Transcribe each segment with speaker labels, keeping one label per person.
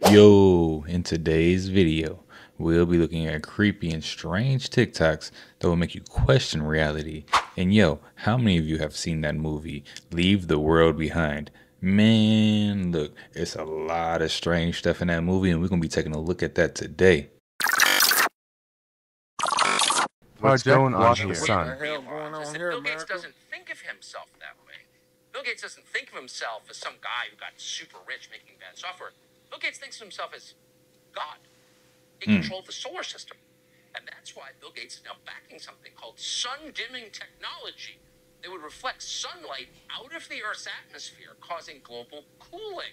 Speaker 1: Yo, in today's video, we'll be looking at creepy and strange TikToks that will make you question reality. And yo, how many of you have seen that movie, Leave the World Behind? Man, look, it's a lot of strange stuff in that movie, and we're going to be taking a look at that today.
Speaker 2: What's going on here, son?
Speaker 3: What the hell going on here, Bill Gates doesn't think of himself that way. Bill Gates doesn't think of himself as some guy who got super rich making bad software. Bill Gates thinks of himself as God. He controlled the solar system. And that's why Bill Gates is now backing something called sun-dimming technology that would reflect sunlight out of the Earth's atmosphere, causing global cooling.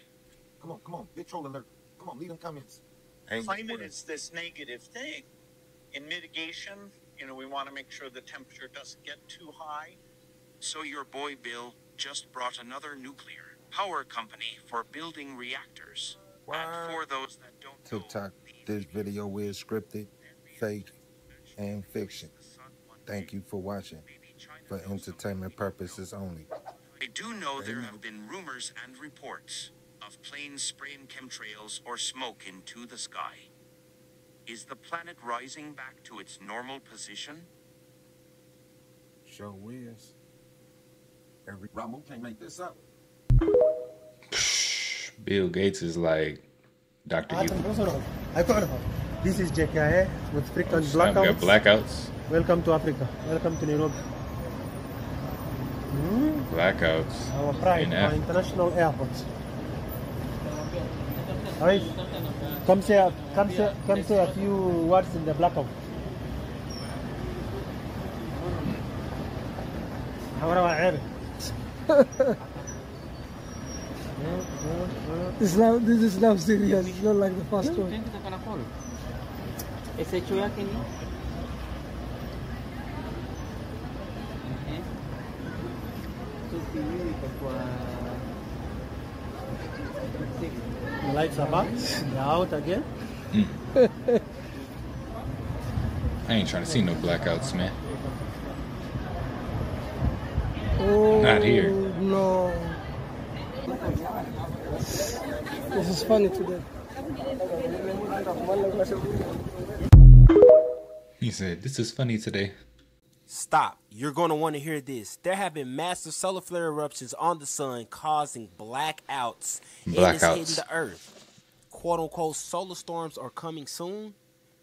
Speaker 4: Come on, big troll alert. Come on, leave them comments.
Speaker 5: Climate is this negative thing. In mitigation, we want to make sure the temperature doesn't get too high.
Speaker 6: So your boy Bill just brought another nuclear power company for building reactors. And for those that don't
Speaker 4: TikTok, this video is scripted, fake, and fiction. Thank you for watching. For entertainment purposes only.
Speaker 6: I do know there have been rumors and reports of planes spraying chemtrails or smoke into the sky. Is the planet rising back to its normal position?
Speaker 4: Show is. Every Ramu can't make this up.
Speaker 1: Bill Gates is like Dr. You.
Speaker 7: This is JKA with frequent
Speaker 1: We got blackouts.
Speaker 7: Welcome to Africa. Welcome to Nairobi.
Speaker 1: Blackouts.
Speaker 7: Our pride,
Speaker 1: in
Speaker 7: our
Speaker 1: Africa.
Speaker 7: international airport. Alright, come say a few words in the blackout.
Speaker 8: This is now serious. It's not like the first one.
Speaker 9: Ese hecho yake ni
Speaker 7: The lights are back. They're out again.
Speaker 1: I ain't trying to see no blackouts, man.
Speaker 8: Oh,
Speaker 1: Not here.
Speaker 8: No. This is funny today.
Speaker 1: He said, "This is funny today."
Speaker 10: Stop. You're going to want to hear this. There have been massive solar flare eruptions on the sun causing blackouts. And it's hitting the earth. Quote unquote solar storms are coming soon.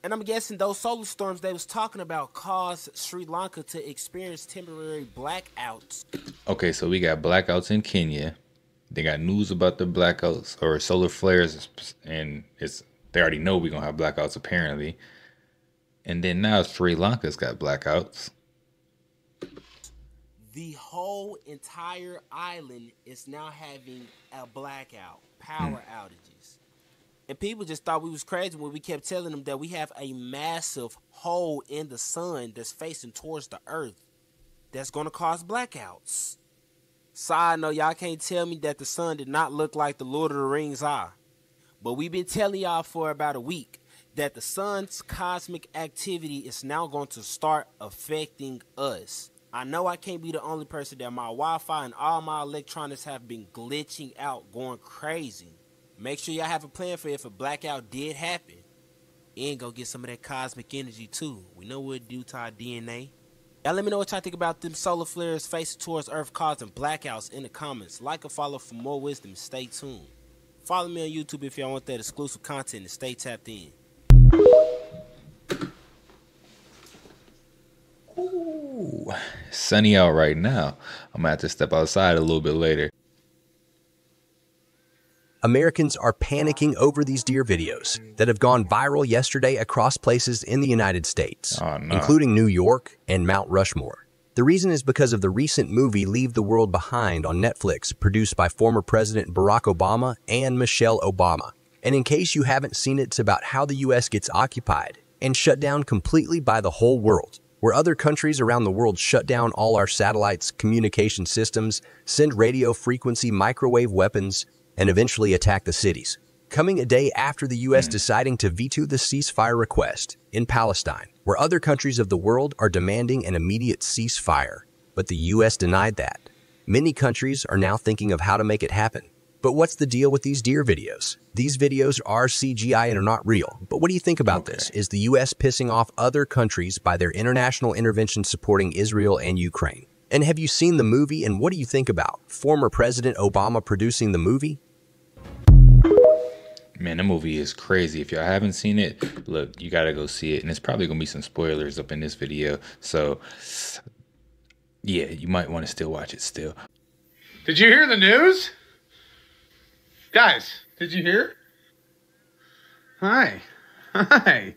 Speaker 10: And I'm guessing those solar storms they was talking about caused Sri Lanka to experience temporary blackouts.
Speaker 1: Okay, so we got blackouts in Kenya. They got news about the blackouts or solar flares, and they already know we're gonna have blackouts apparently. And then now Sri Lanka's got blackouts.
Speaker 10: The whole entire island is now having a blackout, power outages. And people just thought we was crazy when we kept telling them that we have a massive hole in the sun that's facing towards the earth that's going to cause blackouts. Side note, y'all can't tell me that the sun did not look like the Lord of the Rings eye. But we've been telling y'all for about a week that the sun's cosmic activity is now going to start affecting us. I know I can't be the only person that my Wi-Fi and all my electronics have been glitching out, going crazy. Make sure y'all have a plan for if a blackout did happen. And go get some of that cosmic energy too. We know what it do to our DNA. Y'all let me know what y'all think about them solar flares facing towards Earth causing blackouts in the comments. Like or follow for more wisdom. Stay tuned. Follow me on YouTube if y'all want that exclusive content and stay tapped in.
Speaker 1: Ooh, sunny out right now. I'm gonna have to step outside a little bit later.
Speaker 11: Americans are panicking over these deer videos that have gone viral yesterday across places in the United States, including New York and Mount Rushmore. The reason is because of the recent movie Leave the World Behind on Netflix, produced by former President Barack Obama and Michelle Obama. And in case you haven't seen it, it's about how the U.S. gets occupied and shut down completely by the whole world, where other countries around the world shut down all our satellites, communication systems, send radio frequency microwave weapons, and eventually attack the cities. Coming a day after the U.S. deciding to veto the ceasefire request in Palestine, where other countries of the world are demanding an immediate ceasefire, but the U.S. denied that. Many countries are now thinking of how to make it happen. But what's the deal with these deer videos? These videos are CGI and are not real. But what do you think about this? Is the U.S. pissing off other countries by their international intervention supporting Israel and Ukraine? And have you seen the movie, and what do you think about former President Obama producing the movie?
Speaker 1: Man, the movie is crazy. If y'all haven't seen it, look, you gotta go see it. And it's probably gonna be some spoilers up in this video. So, yeah, you might want to still watch it still.
Speaker 9: Did you hear the news? Guys, did you hear? Hi. Hi.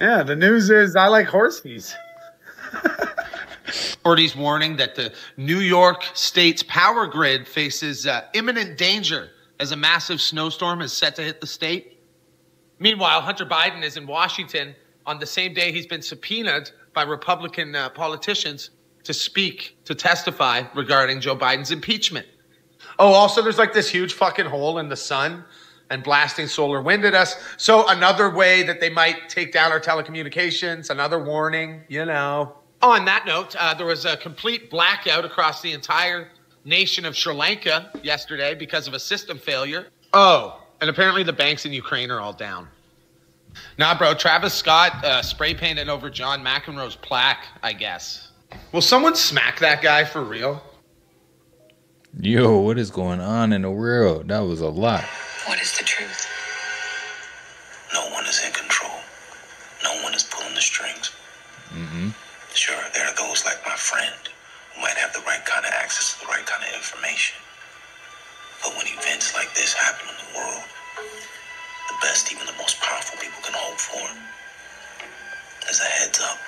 Speaker 9: Yeah, the news is I like horsies. Authorities warning that the New York State's power grid faces imminent danger as a massive snowstorm is set to hit the state. Meanwhile, Hunter Biden is in Washington on the same day he's been subpoenaed by Republican politicians to testify regarding Joe Biden's impeachment. Oh, also, there's like this huge fucking hole in the sun and blasting solar wind at us. So another way that they might take down our telecommunications, another warning, you know. Oh, on that note, there was a complete blackout across the entire nation of Sri Lanka yesterday because of a system failure. Oh, and apparently the banks in Ukraine are all down. Nah, bro, Travis Scott spray painted over John McEnroe's plaque, I guess. Will someone smack that guy for real?
Speaker 1: Yo, what is going on in the world? That was a lot.
Speaker 12: What is the truth? No one is in control. No one is pulling the strings. Sure, there are those like my friend who might have the right kind of access to the right kind of information. But when events like this happen in the world, the best, even the most powerful people can hope for is a heads up.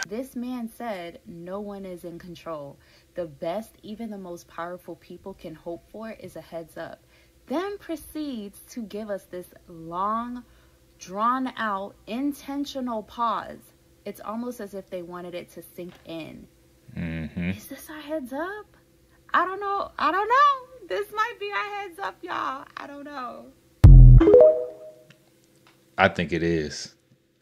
Speaker 13: This man said no one is in control. The best, even the most powerful people can hope for is a heads up. Then proceeds to give us this long, drawn out, intentional pause. It's almost as if they wanted it to sink in. Is this our heads up? I don't know. This might be our heads up, y'all. I don't know.
Speaker 1: I think it is.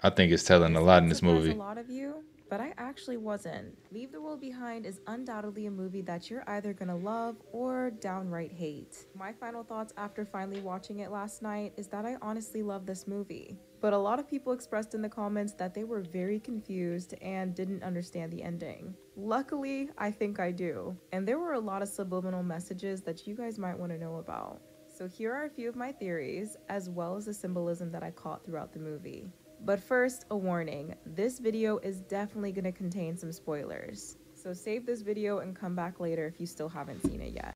Speaker 1: I think it's telling a lot in this movie.
Speaker 14: A lot of you, but I actually wasn't. Leave the World Behind is undoubtedly a movie that you're either gonna love or downright hate. My final thoughts after finally watching it last night is that I honestly love this movie. But a lot of people expressed in the comments that they were very confused and didn't understand the ending. Luckily, I think I do. And there were a lot of subliminal messages that you guys might want to know about. So here are a few of my theories, as well as the symbolism that I caught throughout the movie. But first, a warning. This video is definitely going to contain some spoilers. So save this video and come back later if you still haven't seen it yet.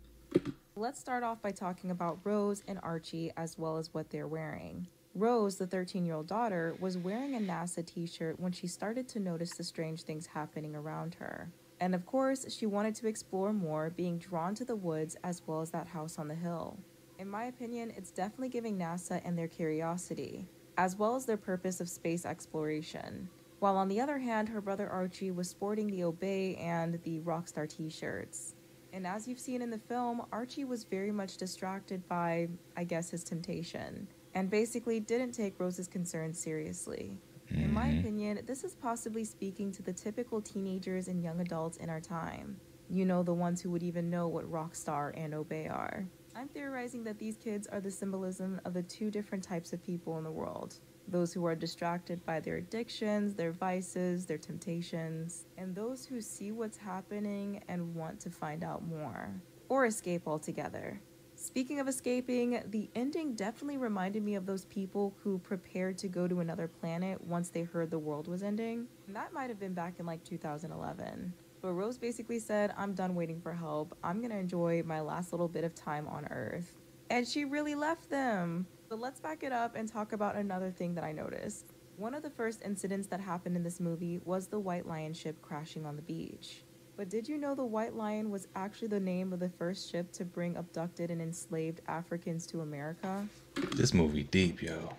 Speaker 14: Let's start off by talking about Rose and Archie, as well as what they're wearing. Rose, the 13-year-old daughter, was wearing a NASA t-shirt when she started to notice the strange things happening around her. And of course, she wanted to explore more, being drawn to the woods as well as that house on the hill. In my opinion, it's definitely giving NASA and their curiosity, as well as their purpose of space exploration. While on the other hand, her brother Archie was sporting the Obey and the Rockstar t-shirts. And as you've seen in the film, Archie was very much distracted by, I guess, his temptation, and basically didn't take Rose's concerns seriously. In my opinion, this is possibly speaking to the typical teenagers and young adults in our time. You know, the ones who would even know what Rockstar and Obey are. I'm theorizing that these kids are the symbolism of the two different types of people in the world. Those who are distracted by their addictions, their vices, their temptations, and those who see what's happening and want to find out more, or escape altogether. Speaking of escaping, the ending definitely reminded me of those people who prepared to go to another planet once they heard the world was ending. And that might have been back in like 2011. But Rose basically said, I'm done waiting for help. I'm gonna enjoy my last little bit of time on Earth. And she really left them. But let's back it up and talk about another thing that I noticed. One of the first incidents that happened in this movie was the White Lion ship crashing on the beach. But did you know the White Lion was actually the name of the first ship to bring abducted and enslaved Africans to America?
Speaker 1: This movie deep, yo.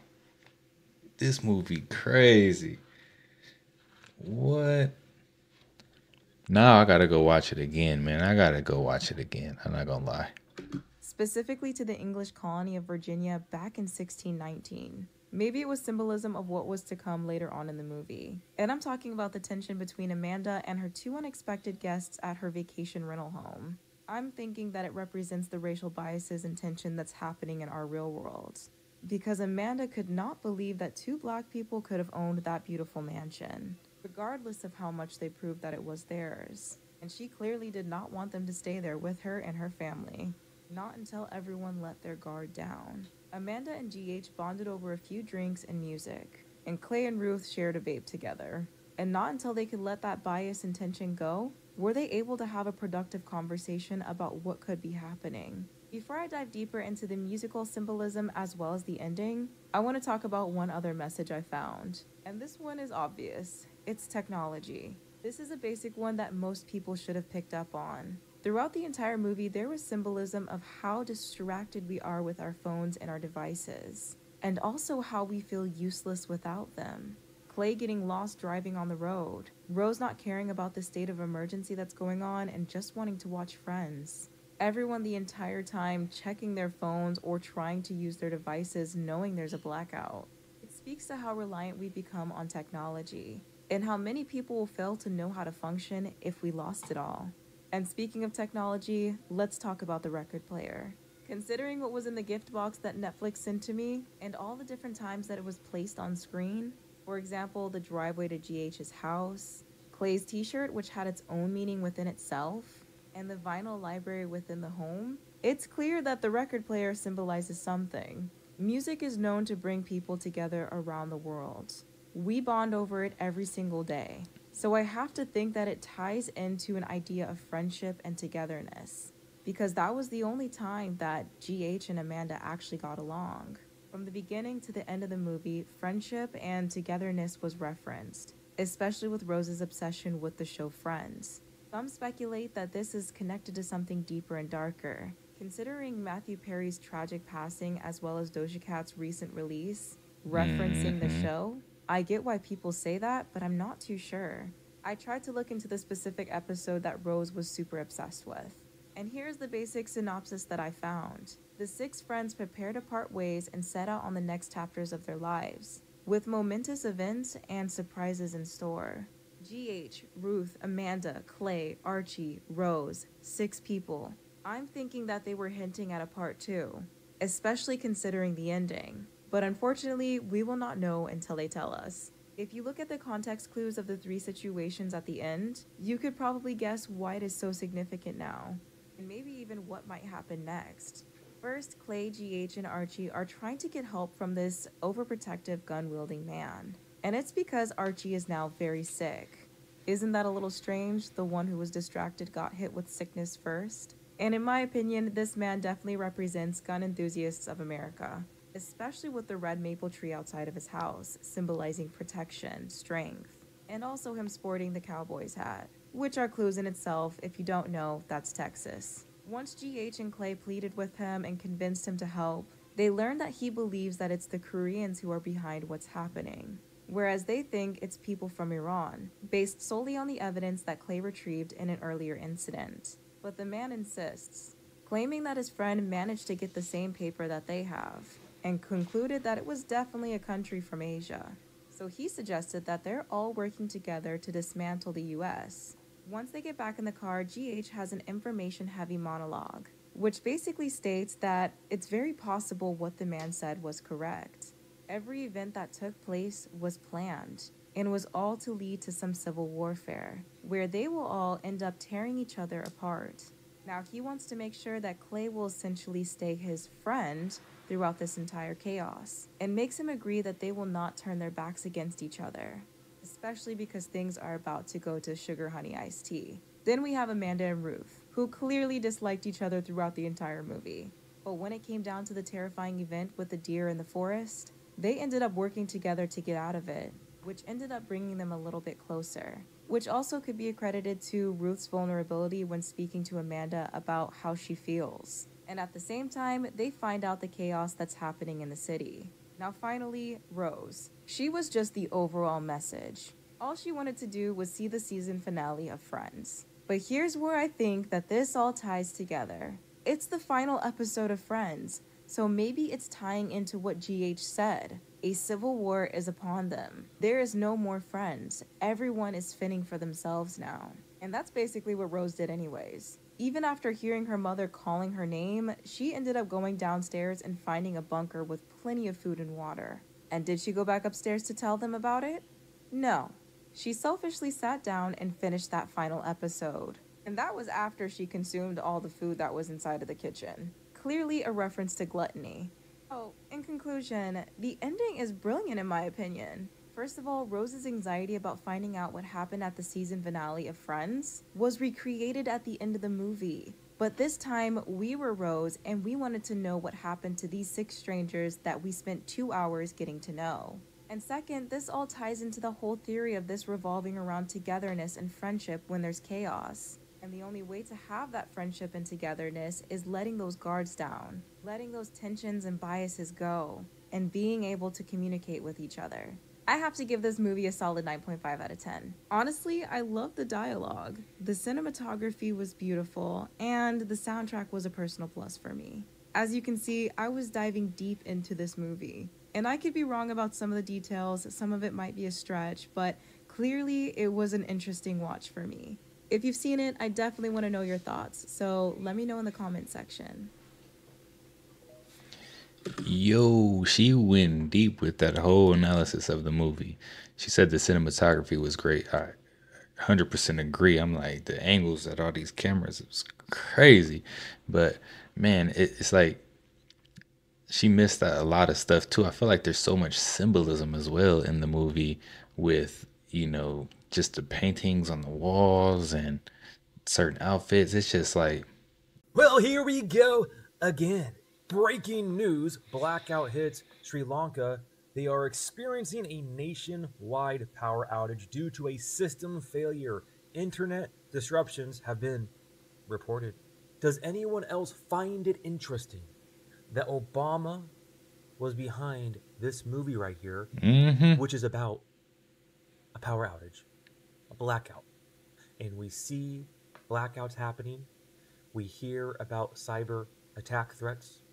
Speaker 1: This movie crazy. What? Now I gotta go watch it again, man. I gotta go watch it again. I'm not gonna lie.
Speaker 14: Specifically to the English colony of Virginia back in 1619. Maybe it was symbolism of what was to come later on in the movie. And I'm talking about the tension between Amanda and her two unexpected guests at her vacation rental home. I'm thinking that it represents the racial biases and tension that's happening in our real world. Because Amanda could not believe that two black people could have owned that beautiful mansion, regardless of how much they proved that it was theirs. And she clearly did not want them to stay there with her and her family. Not until everyone let their guard down. Amanda and GH bonded over a few drinks and music, and Clay and Ruth shared a vape together. And not until they could let that bias and tension go, were they able to have a productive conversation about what could be happening. Before I dive deeper into the musical symbolism as well as the ending, I want to talk about one other message I found. And this one is obvious. It's technology. This is a basic one that most people should have picked up on. Throughout the entire movie, there was symbolism of how distracted we are with our phones and our devices, and also how we feel useless without them. Clay getting lost driving on the road, Rose not caring about the state of emergency that's going on and just wanting to watch Friends. Everyone the entire time checking their phones or trying to use their devices knowing there's a blackout. It speaks to how reliant we become on technology, and how many people will fail to know how to function if we lost it all. And speaking of technology, let's talk about the record player. Considering what was in the gift box that Netflix sent to me, and all the different times that it was placed on screen, for example, the driveway to GH's house, Clay's t-shirt which had its own meaning within itself, and the vinyl library within the home, it's clear that the record player symbolizes something. Music is known to bring people together around the world. We bond over it every single day. So I have to think that it ties into an idea of friendship and togetherness, because that was the only time that GH and Amanda actually got along. From the beginning to the end of the movie, friendship and togetherness was referenced, especially with Rose's obsession with the show Friends. Some speculate that this is connected to something deeper and darker. Considering Matthew Perry's tragic passing as well as Doja Cat's recent release, referencing the show, I get why people say that, but I'm not too sure. I tried to look into the specific episode that Rose was super obsessed with. And here's the basic synopsis that I found. The 6 friends prepare to part ways and set out on the next chapters of their lives, with momentous events and surprises in store. GH, Ruth, Amanda, Clay, Archie, Rose, 6 people. I'm thinking that they were hinting at a part 2, especially considering the ending. But unfortunately, we will not know until they tell us. If you look at the context clues of the 3 situations at the end, you could probably guess why it is so significant now, and maybe even what might happen next. First, Clay, GH, and Archie are trying to get help from this overprotective gun-wielding man. And it's because Archie is now very sick. Isn't that a little strange? The one who was distracted got hit with sickness first. And in my opinion, this man definitely represents gun enthusiasts of America, especially with the red maple tree outside of his house, symbolizing protection, strength, and also him sporting the cowboy's hat, which are clues in itself. If you don't know, that's Texas. Once GH and Clay pleaded with him and convinced him to help, they learned that he believes that it's the Koreans who are behind what's happening, whereas they think it's people from Iran, based solely on the evidence that Clay retrieved in an earlier incident. But the man insists, claiming that his friend managed to get the same paper that they have, and concluded that it was definitely a country from Asia. So he suggested that they're all working together to dismantle the US. Once they get back in the car, GH has an information-heavy monologue, which basically states that it's very possible what the man said was correct. Every event that took place was planned, and was all to lead to some civil warfare, where they will all end up tearing each other apart. Now he wants to make sure that Clay will essentially stay his friend throughout this entire chaos, and makes him agree that they will not turn their backs against each other, especially because things are about to go to sugar honey iced tea. Then we have Amanda and Ruth, who clearly disliked each other throughout the entire movie. But when it came down to the terrifying event with the deer in the forest, they ended up working together to get out of it, which ended up bringing them a little bit closer, which also could be accredited to Ruth's vulnerability when speaking to Amanda about how she feels. And at the same time, they find out the chaos that's happening in the city. Now finally, Rose. She was just the overall message. All she wanted to do was see the season finale of Friends. But here's where I think that this all ties together. It's the final episode of Friends, so maybe it's tying into what GH said. A civil war is upon them. There is no more friends. Everyone is fending for themselves now. And that's basically what Rose did anyways. Even after hearing her mother calling her name, she ended up going downstairs and finding a bunker with plenty of food and water. And did she go back upstairs to tell them about it? No. She selfishly sat down and finished that final episode. And that was after she consumed all the food that was inside of the kitchen. Clearly a reference to gluttony. Oh, in conclusion, the ending is brilliant in my opinion. First of all, Rose's anxiety about finding out what happened at the season finale of Friends was recreated at the end of the movie. But this time, we were Rose and we wanted to know what happened to these 6 strangers that we spent 2 hours getting to know. And second, this all ties into the whole theory of this revolving around togetherness and friendship when there's chaos. And the only way to have that friendship and togetherness is letting those guards down, letting those tensions and biases go, and being able to communicate with each other. I have to give this movie a solid 9.5 out of 10. Honestly, I love the dialogue. The cinematography was beautiful, and the soundtrack was a personal plus for me. As you can see, I was diving deep into this movie. And I could be wrong about some of the details, some of it might be a stretch, but clearly it was an interesting watch for me. If you've seen it, I definitely want to know your thoughts, so let me know in the comment section.
Speaker 1: Yo, she went deep with that whole analysis of the movie. She said the cinematography was great. I 100% agree. I'm like, the angles at all these cameras, it was crazy. But man, it's like she missed a lot of stuff too. I feel like there's so much symbolism as well in the movie with, just the paintings on the walls and certain outfits. It's just like,
Speaker 15: well, here we go again. Breaking news, blackout hits Sri Lanka. They are experiencing a nationwide power outage due to a system failure. Internet disruptions have been reported. Does anyone else find it interesting that Obama was behind this movie right here, which is about a power outage, a blackout? And we see blackouts happening. We hear about cyber attack threats,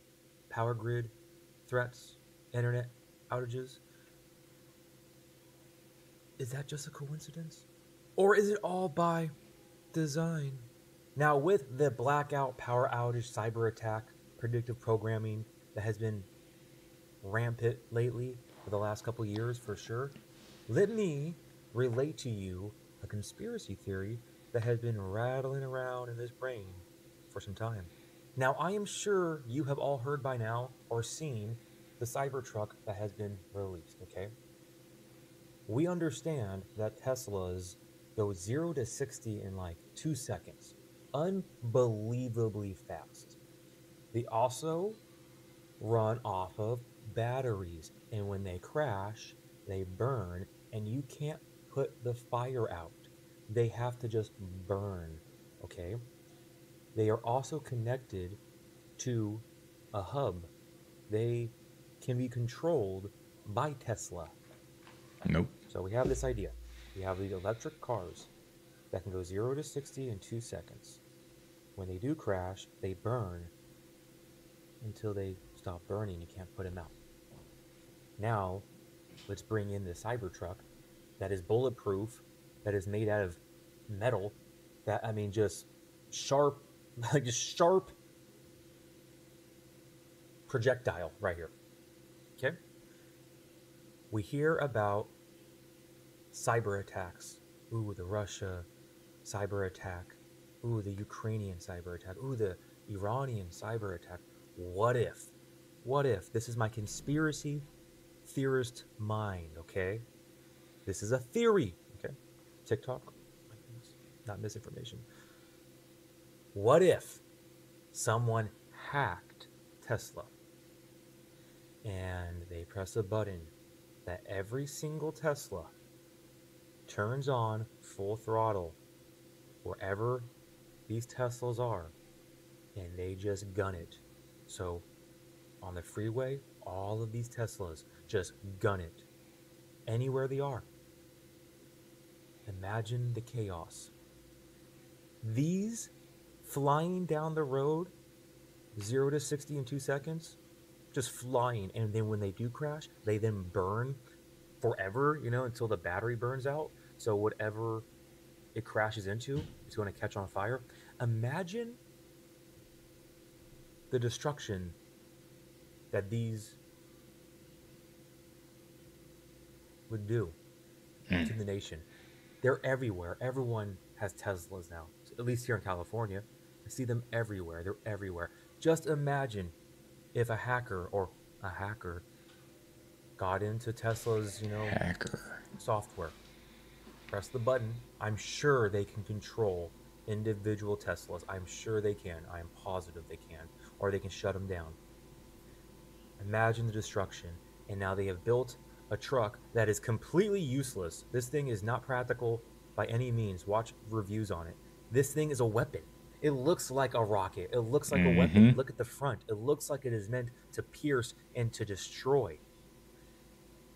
Speaker 15: power grid threats, internet outages. Is that just a coincidence? Or is it all by design? Now, with the blackout, power outage, cyber attack, predictive programming that has been rampant lately for the last couple years for sure, let me relate to you a conspiracy theory that has been rattling around in this brain for some time. Now, I am sure you have all heard by now or seen the Cybertruck that has been released, okay? We understand that Teslas go 0 to 60 in like 2 seconds. Unbelievably fast. They also run off of batteries, and when they crash, they burn, and you can't put the fire out. They have to just burn, okay? They are also connected to a hub. They can be controlled by Tesla.
Speaker 1: Nope.
Speaker 15: So we have this idea. We have these electric cars that can go 0 to 60 in 2 seconds. When they do crash, they burn until they stop burning. You can't put them out. Now, let's bring in the Cybertruck that is bulletproof, that is made out of metal, that, I mean, just sharp, like just sharp projectile right here. Okay? We hear about cyber attacks. Ooh, the Russia cyber attack. Ooh, the Ukrainian cyber attack. Ooh, the Iranian cyber attack. What if? What if? This is my conspiracy theorist mind, okay? This is a theory, okay? TikTok, not misinformation. What if someone hacked Tesla and they press a button that every single Tesla turns on full throttle wherever these Teslas are, and they just gun it? So on the freeway, all of these Teslas just gun it anywhere they are. Imagine the chaos. These flying down the road 0 to 60 in 2 seconds, just flying, and then when they do crash, they then burn forever, until the battery burns out. So whatever it crashes into is going to catch on fire. Imagine the destruction that these would do to the nation. They're everywhere. Everyone has Teslas now, at least here in California. I see them everywhere. They're everywhere. Just imagine if a hacker got into Tesla's, software, press the button. I'm sure they can control individual Teslas. I'm sure they can. I am positive they can. Or they can shut them down. Imagine the destruction. And now they have built a truck that is completely useless. This thing is not practical by any means. Watch reviews on it. This thing is a weapon. It looks like a rocket. It looks like a weapon. Look at the front. It looks like it is meant to pierce and to destroy.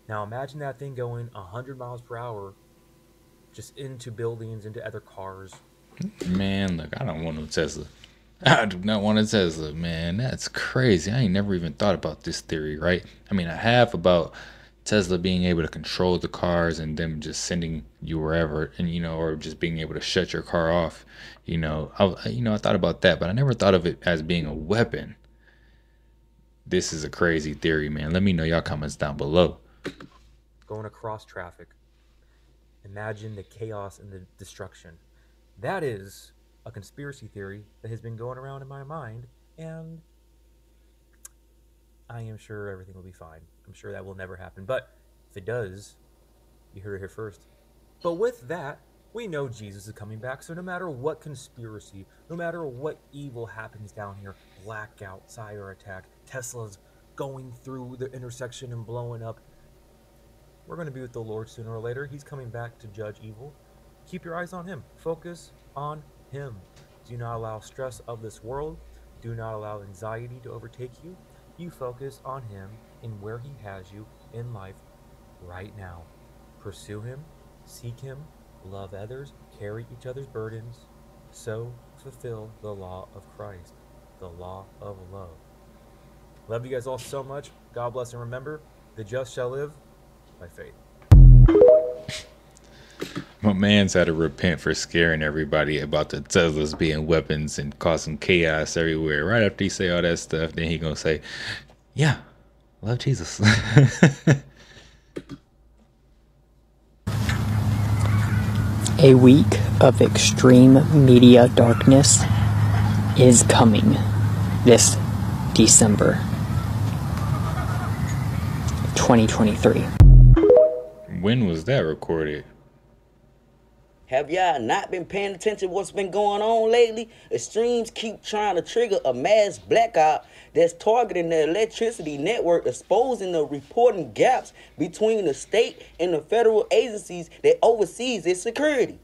Speaker 15: Now imagine that thing going 100 miles per hour just into buildings, into other cars.
Speaker 1: Man, look, I don't want no Tesla. I do not want a Tesla, man. That's crazy. I ain't never even thought about this theory, right? I mean, I have about Tesla being able to control the cars and them just sending you wherever, and or just being able to shut your car off. I thought about that, but I never thought of it as being a weapon. This is a crazy theory, man. Let me know y'all comments down below.
Speaker 15: Going across traffic. Imagine the chaos and the destruction. That is a conspiracy theory that has been going around in my mind, and I am sure everything will be fine. I'm sure that will never happen, but if it does, you heard it here first. But with that, we know Jesus is coming back, so no matter what conspiracy, no matter what evil happens down here, blackout, cyber attack, Tesla's going through the intersection and blowing up, we're going to be with the Lord sooner or later. He's coming back to judge evil. Keep your eyes on him. Focus on him. Do not allow stress of this world. Do not allow anxiety to overtake you. You focus on him and where he has you in life right now. Pursue him, seek him, love others, carry each other's burdens, so fulfill the law of Christ, the law of love. Love you guys all so much. God bless, and remember, the just shall live by faith.
Speaker 1: My man's had to repent for scaring everybody about the Teslas being weapons and causing chaos everywhere. Right after he say all that stuff, then he gonna say, yeah, love Jesus.
Speaker 16: A week of extreme media darkness is coming this December 2023.
Speaker 1: When was that recorded?
Speaker 17: Have y'all not been paying attention to what's been going on lately? Extremes keep trying to trigger a mass blackout that's targeting the electricity network, exposing the reporting gaps between the state and the federal agencies that oversees its security.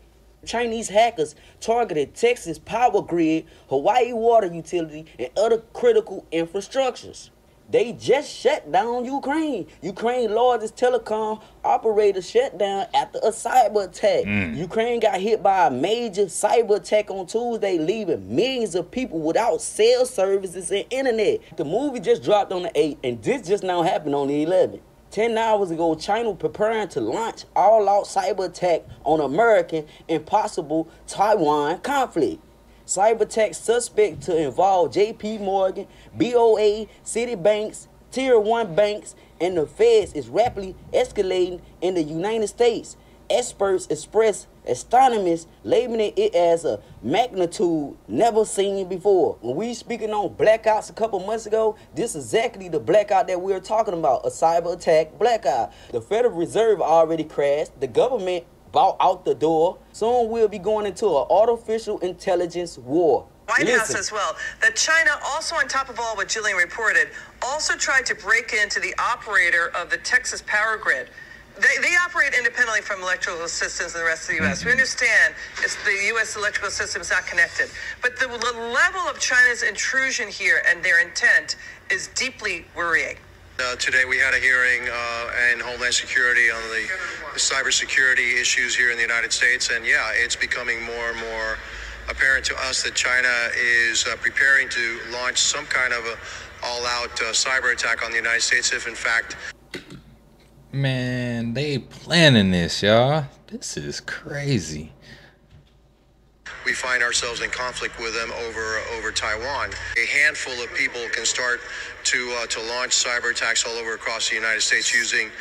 Speaker 17: Chinese hackers targeted Texas power grid, Hawaii water utility, and other critical infrastructures. They just shut down Ukraine. Ukraine's largest telecom operator shut down after a cyber attack. Ukraine got hit by a major cyber attack on Tuesday, leaving millions of people without cell services and internet. The movie just dropped on the 8th, and this just now happened on the 11th. 10 hours ago, China was preparing to launch all-out cyber attack on American and possible Taiwan conflict. Cyber attack suspect to involve JP Morgan, BOA, Citibanks, Tier 1 banks, and the feds is rapidly escalating in the United States. Experts express astonishment, labeling it as a magnitude never seen before. When we speaking on blackouts a couple months ago, this is exactly the blackout that we're talking about, a cyber attack blackout. The Federal Reserve already crashed. The government bought out the door. Soon we'll be going into an artificial intelligence war.
Speaker 18: White House as well, that China, also on top of all what Jillian reported, also tried to break into the operator of the Texas power grid. They operate independently from electrical systems in the rest of the U.S. We understand the U.S. electrical system is not connected. But the level of China's intrusion here and their intent is deeply worrying.
Speaker 19: Today we had a hearing in Homeland Security on the cybersecurity issues here in the United States. And yeah, it's becoming more and more apparent to us that China is preparing to launch some kind of a all-out cyber attack on the United States if, in fact...
Speaker 1: Man, they planning this, y'all. This is crazy.
Speaker 19: We find ourselves in conflict with them over Taiwan. A handful of people can start to launch cyber attacks all over across the United States using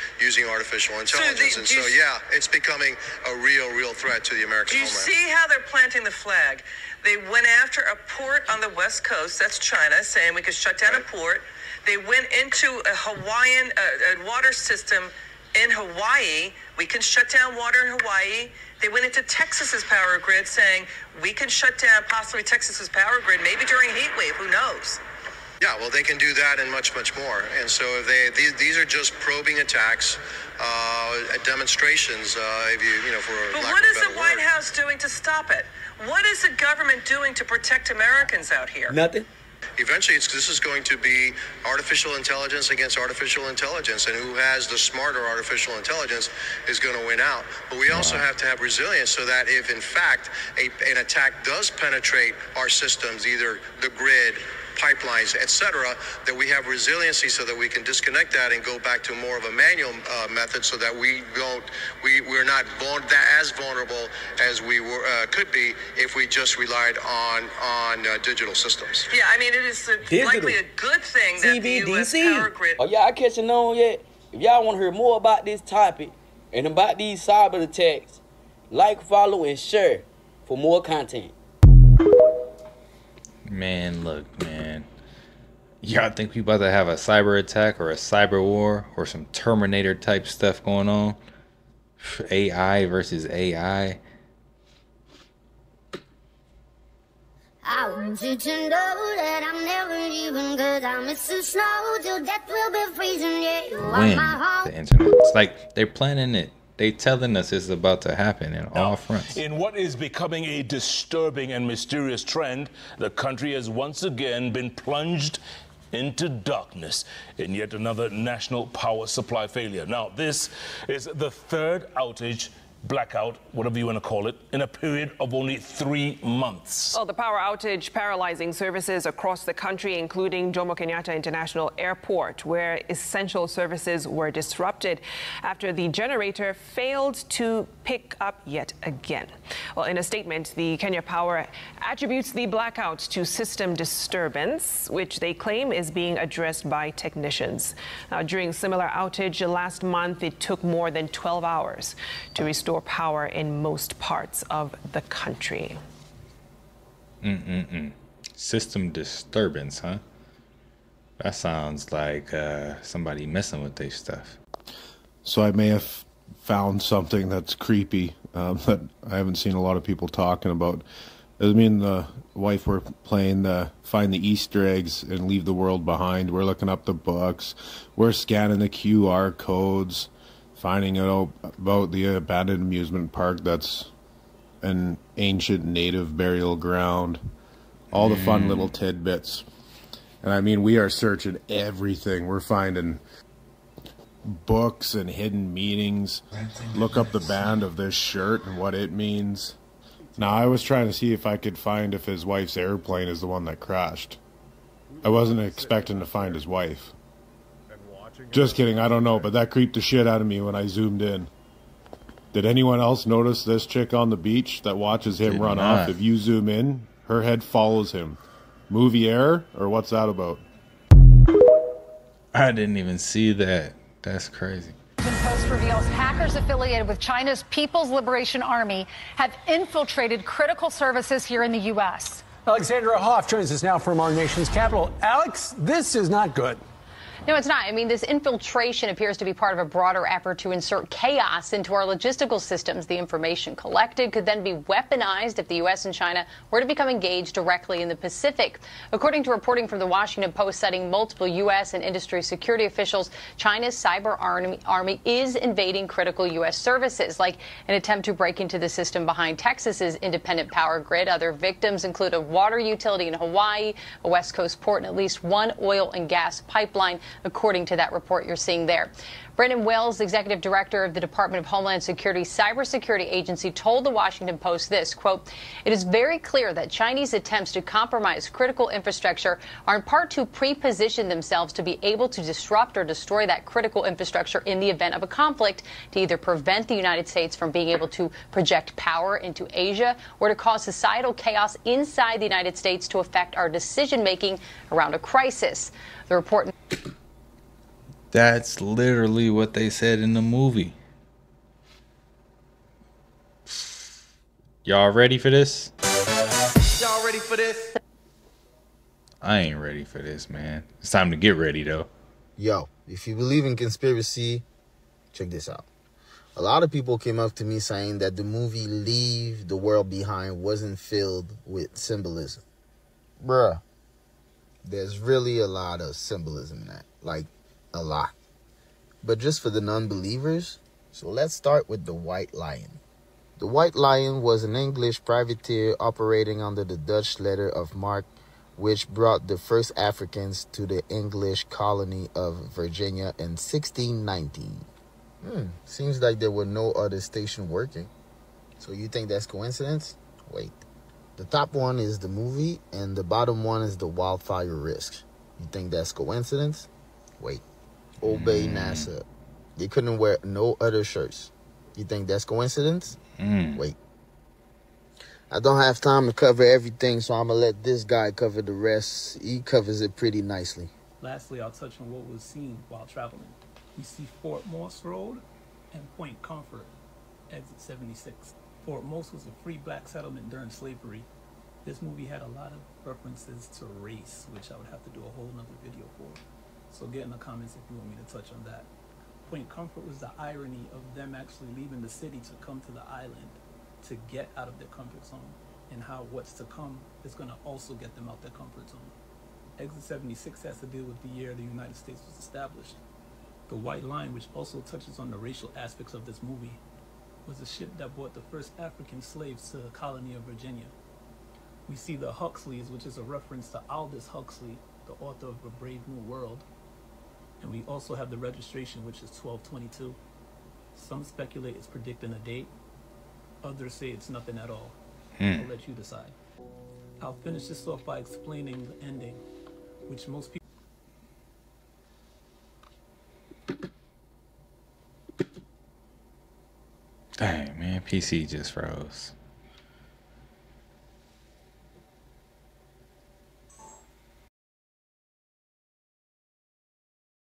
Speaker 19: artificial intelligence. So yeah, it's becoming a real threat to the American homeland.
Speaker 18: Do you see how they're planting the flag? They went after a port on the West Coast, that's China, saying we could shut down a port. They went into a Hawaiian water system in Hawaii. We can shut down water in Hawaii. They went into Texas's power grid saying we can shut down possibly Texas's power grid, maybe during a heat wave, who knows?
Speaker 19: Yeah, well, they can do that and much more. And so if these are just probing attacks, demonstrations, if you know, for
Speaker 18: But
Speaker 19: lack
Speaker 18: what
Speaker 19: of a
Speaker 18: is
Speaker 19: better
Speaker 18: the White
Speaker 19: word.
Speaker 18: House doing to stop it? What is the government doing to protect Americans out here?
Speaker 17: Nothing.
Speaker 19: Eventually, this is going to be artificial intelligence against artificial intelligence, and who has the smarter artificial intelligence is going to win out. But we also have to have resilience so that if, in fact, an attack does penetrate our systems, either the grid, pipelines, etc., that we have resiliency so that we can disconnect that and go back to more of a manual method, so that we're not as vulnerable as we could be if we just relied on digital systems.
Speaker 18: Yeah, I mean, it is likely a good thing that the U.S. power grid...
Speaker 17: Oh, y'all catching on yet? If y'all want to hear more about this topic and about these cyber attacks, like, follow, and share for more content.
Speaker 1: Man, look, man. Y'all think we about to have a cyber attack or a cyber war or some Terminator type stuff going on? AI versus AI.
Speaker 20: I want you to know that I'm never leaving, 'cause I miss the snow till death will be freezing. Yeah, you are
Speaker 1: When
Speaker 20: my home.
Speaker 1: the internet. It's like they're planning it. They telling us it's about to happen in all fronts.
Speaker 21: In what is becoming a disturbing and mysterious trend, the country has once again been plunged into darkness in yet another national power supply failure. Now, this is the third outage, blackout, whatever you want to call it, in a period of only 3 months.
Speaker 22: Well, the power outage paralyzing services across the country, including Jomo Kenyatta International Airport, where essential services were disrupted after the generator failed to pick up yet again. Well, in a statement, the Kenya Power attributes the blackout to system disturbance, which they claim is being addressed by technicians. Now, during similar outage last month, it took more than 12 hours to restore power in most parts of the country.
Speaker 1: System disturbance, huh? That sounds like somebody messing with their stuff.
Speaker 23: So I may have found something that's creepy that I haven't seen a lot of people talking about. As me and the wife were playing the Find the Easter Eggs and Leave the World Behind. We're looking up the books. We're scanning the QR codes, finding out about the abandoned amusement park that's an ancient native burial ground. All the fun little tidbits. And I mean, we are searching everything. We're finding books and hidden meanings. Look up the band of this shirt and what it means. Now, I was trying to see if I could find if his wife's airplane is the one that crashed. I wasn't expecting to find his wife. Just kidding, I don't know, but that creeped the shit out of me when I zoomed in. Did anyone else notice this chick on the beach that watches him run off? If you zoom in, her head follows him. Movie error, or what's that about?
Speaker 1: I didn't even see that. That's crazy.
Speaker 24: Post reveals hackers affiliated with China's People's Liberation Army have infiltrated critical services here in the U.S.
Speaker 25: Alexandra Hoff joins us now from our nation's capital. Alex, this is not good.
Speaker 26: No, it's not. I mean, this infiltration appears to be part of a broader effort to insert chaos into our logistical systems. The information collected could then be weaponized if the U.S. and China were to become engaged directly in the Pacific. According to reporting from the Washington Post citing multiple U.S. and industry security officials, China's cyber army is invading critical U.S. services, like an attempt to break into the system behind Texas's independent power grid. Other victims include a water utility in Hawaii, a West Coast port, and at least one oil and gas pipeline. according to that report you're seeing there. Brandon Wells, executive director of the Department of Homeland Security Cybersecurity Agency, told the Washington Post this, quote, "It is very clear that Chinese attempts to compromise critical infrastructure are in part to pre-position themselves to be able to disrupt or destroy that critical infrastructure in the event of a conflict, to either prevent the United States from being able to project power into Asia or to cause societal chaos inside the United States to affect our decision-making around a crisis." The report...
Speaker 1: That's literally what they said in the movie. Y'all ready for this?
Speaker 9: Y'all ready for this?
Speaker 1: I ain't ready for this, man. It's time to get ready, though.
Speaker 2: Yo, if you believe in conspiracy, check this out. A lot of people came up to me saying that the movie Leave the World Behind wasn't filled with symbolism. Bruh, there's really a lot of symbolism in that. Like, a lot. But just for the non-believers, so let's start with the White Lion. The White Lion was an English privateer operating under the Dutch letter of marque, which brought the first Africans to the English colony of Virginia in 1619. Seems like there were no other station working. So you think that's coincidence? Wait. The top one is the movie, and the bottom one is the wildfire risk. You think that's coincidence? Wait. Obey NASA. They couldn't wear no other shirts. You think that's coincidence? Wait. I don't have time to cover everything, so I'm going to let this guy cover the rest. He covers it pretty nicely.
Speaker 3: Lastly, I'll touch on what was seen while traveling. We see Fort Morse Road and Point Comfort, exit 76. Fort Morse was a free black settlement during slavery. This movie had a lot of references to race, which I would have to do a whole nother video for. So get in the comments if you want me to touch on that. Point Comfort was the irony of them actually leaving the city to come to the island to get out of their comfort zone, and how what's to come is going to also get them out their comfort zone. Exit 76 has to deal with the year the United States was established. The White Line, which also touches on the racial aspects of this movie, was a ship that brought the first African slaves to the colony of Virginia. We see the Huxleys, which is a reference to Aldous Huxley, the author of A Brave New World. And we also have the registration, which is 1222. Some speculate it's predicting a date. Others say it's nothing at all. I'll let you decide. I'll finish this off by explaining the ending, which most people...
Speaker 1: Dang, man, PC just froze.